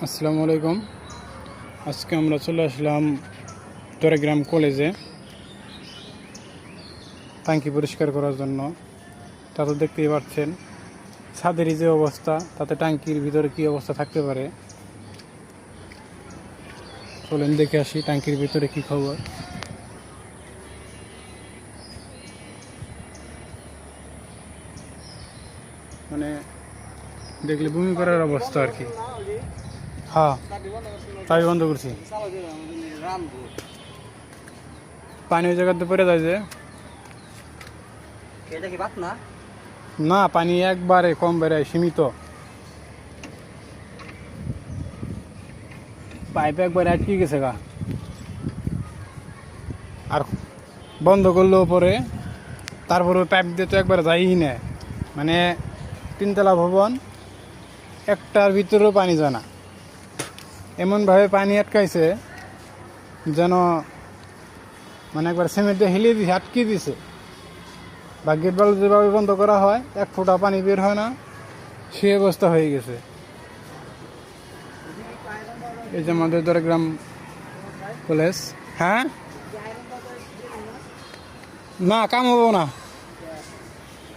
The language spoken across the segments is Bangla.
আসসালামু আলাইকুম। আজকে আমরা চলে আসলাম চট্টগ্রাম কলেজে ট্যাঙ্কি পরিষ্কার করার জন্য। তা তো দেখতেই পাচ্ছেন ছাদের যে অবস্থা, তাতে ট্যাঙ্কির ভিতরে কি অবস্থা থাকতে পারে। চলেন দেখে আসি ট্যাঙ্কির ভিতরে কি খবর। মানে দেখলে বমি করার অবস্থা আর কি। হ্যাঁ, চাবি বন্ধ করছি। পানি ওই জায়গাতে পড়ে যায় যে, না পানি একবারে কম বেড়ায়, সীমিত। পাইপ একবারে আটকে গেছে গা, আর বন্ধ করলেও পরে তারপরে পাইপ দিয়ে তো একবার যায়ই না। মানে 3 তলা ভবন, একটার ভিতরেও পানি যায় না। এমনভাবে পানি আটকাইছে যেন মানে একবার সিমেন্ট দিয়ে হিলিয়ে দিয়েছে, আটকে দিছে। বা গেট বাল্ব যেভাবে বন্ধ করা হয়, 1 ফোঁটা পানি বের হয় না, সেই অবস্থা হয়ে গেছে। এই যে আমাদের চট্টগ্রাম কলেজ। হ্যাঁ, না কাম হবো না,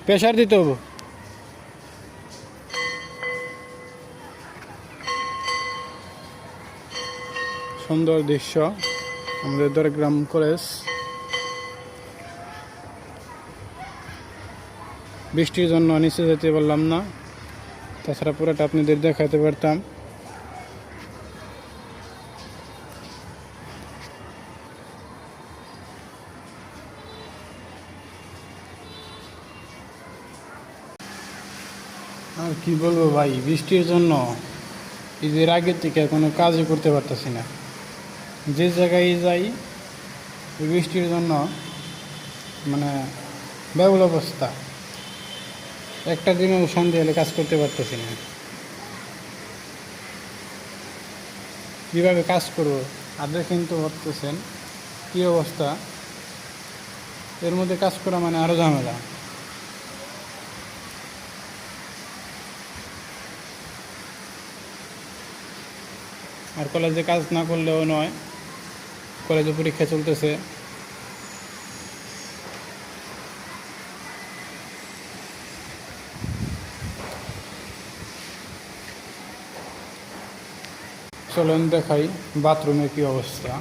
প্রেশার দিতে হবো। সুন্দর দৃশ্য আমাদের চট্টগ্রাম কলেজ। বৃষ্টির জন্য নিচে যেতে পারলাম না, তাছাড়া পুরোটা আপনাদের দেখাতে পারতাম। আর কি বলবো ভাই, বৃষ্টির জন্য ঈদের আগের থেকে কোনো কাজই করতে পারতেছি না। যে জায়গায় যাই বৃষ্টির জন্য মানে বেহুল অবস্থা। একটা দিনও সন্ধে হলে কাজ করতে পারতেছি না। কীভাবে কাজ করবো আদে কিন্তু ভাবতেছেন কী অবস্থা। এর মধ্যে কাজ করা মানে আরও ঝামেলা। আর কলেজে কাজ না করলেও নয়, কলেজে পরীক্ষা চলতেছে। চলেন দেখাই বাথরুমের কী অবস্থা।